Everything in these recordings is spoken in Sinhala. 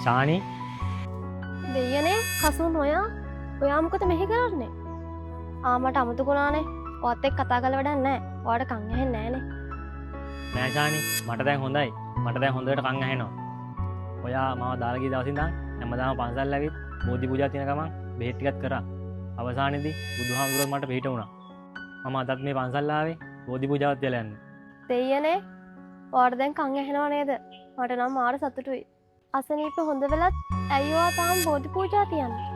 ශානි දෙයනේ කසුන් ඔයා මොකද මෙහෙ කරන්නේ? මට අමතකුණානේ. ඔයත් එක්ක කතා කරලා වැඩක් නැහැ. ඔයාට කන් ඇහෙන්නේ නැහනේ. නෑ ශානි මට දැන් හොඳයි. මට දැන් හොඳට කන් ඇහෙනවා. ඔයා මාව දාලා ගිය දවසින් ඉඳන් හැමදාම පන්සල් ඇවිත් බෝධි පූජා තියෙන ගමන් බෙහෙත් ටිකක් කරා. අවසානයේදී බුදුහාමුදුරුවෝ මට පිට වුණා. මම අදත් මේ පන්සල් ආවේ බෝධි පූජාවත් තියලා යන්න. දෙයනේ ඔයාට දැන් කන් ඇහෙනව නේද? මට නම් මාර සතුටුයි. අසනීප හොඳ වෙලත් ඇයි ඔයා තාම බෝධි පූජා තියන්නේ?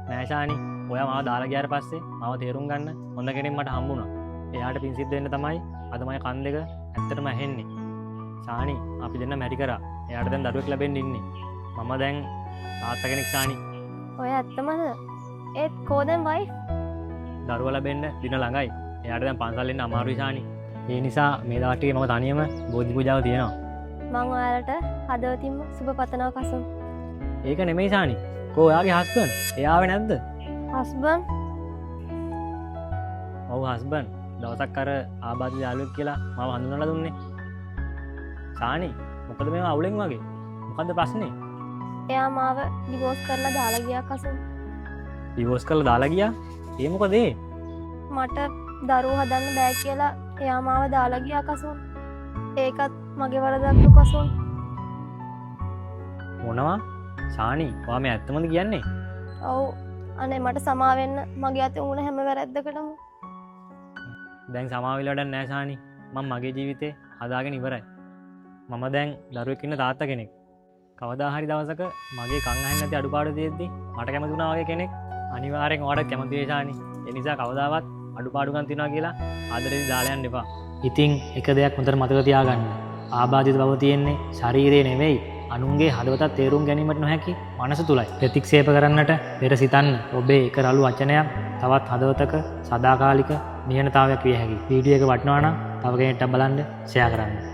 නෑ ශානි ඔයා මාව දාලා ගියාට පස්සේ මාව තේරුම් ගන්න හොඳ කෙනෙක් මට හම්බුණා. එයාට පින් සිද්ධ වෙන්න තමයි අද මගේ කන් දෙක ඇත්තටම ඇහෙන්නේ. ශානි අපි දෙන්න මැරි කරා. එයාට දැන් දරුවෙක් ලැබෙන්න ඉන්නේ. මම දැන් තාත්තා කෙනෙක් ශානි. ඔය ඇත්තමද? ඒත් කෝදෙන් වයිෆ්? දරුවා ලැබෙන්න දින ළඟයි. එයාට දැන් පන්සල් එන්න අමාරුයි ශානි. ඒ නිසා මේ දවස් ටිකේ මම තනියම බෝධි පූජාව තියනවා. මං ඔයාලට හදවතින්ම සුබ පතනවා කසුන්. ඒක නෙමෙයි ශානි. කෝ ඔයාගේ හස්බන්ඩ්? එයා ආවේ නැද්ද? හස්බන්ඩ්? ඔව් හස්බන්ඩ්. දවසක් අර ආබාධිත යාළුවෙක් කියලා මාව හඳුන්වලා දුන්නේ. ශානි මොකද මේව අවුලෙන් වගේ? මොකද්ද ප්‍රශ්නේ? එයා මාව ඩිවෝස් කරලා දාලා ගියා කසුන්. ඩිවෝස් කරලා දාලා ගියා? ඒ මොකද ඒ? මට දරුවෝ හදන්න බෑ කියලා එයා මාව දාලා ගියා කසුන්. ඒකත් මගේ වරදක්ලු කසුන්. මොනවා? ශානි ඔයා මේ ඇත්තමද කියන්නේ? ඔව් අනේ මට සමාවෙන්න මගේ අතේ වුණ හැම වැරද්දකටම. දැන් සමාවෙලා වැඩක් නැහැ ශානි. මම මගේ ජීවිතේ හදාගෙන ඉවරයි. මම දැන් දරුවෙක් ඉන්න තාත්තා කෙනෙක්. කවදා හරි දවසක මගේ කන් අහෙන්නේ නැති අඩුපාඩු තියෙද්දි මට කැමති වුණා වගේ කෙනෙක් අනිවාර්යෙන් ඔයාලට කැමති වෙයි ශානි. ඒ නිසා කවදාවත් අඩුපාඩුකම් තියනවා කියලා ආදරෙන් දාලා යන්න එපා. ඉතින් එක දෙයක් හොඳට මතක තියාගන්න. ආබාධිත බව තියෙන්නේ ශරීරයේ නෙවෙයි අනුන්ගේ හදවතත් තේරුම් ගැනීමට නොහැකි මනස තුලයි. ප්‍රතික්ෂේප කරන්නට පෙර සිතන්න ඔබේ එක රළු වචනයක් තවත් හදවතක සදාකාලික නිහඬතාවයක් විය හැකියි. වීඩියෝ එක වටිනවා නම් තව කෙනෙක්ට බලන්න ෂෙයා කරන්න.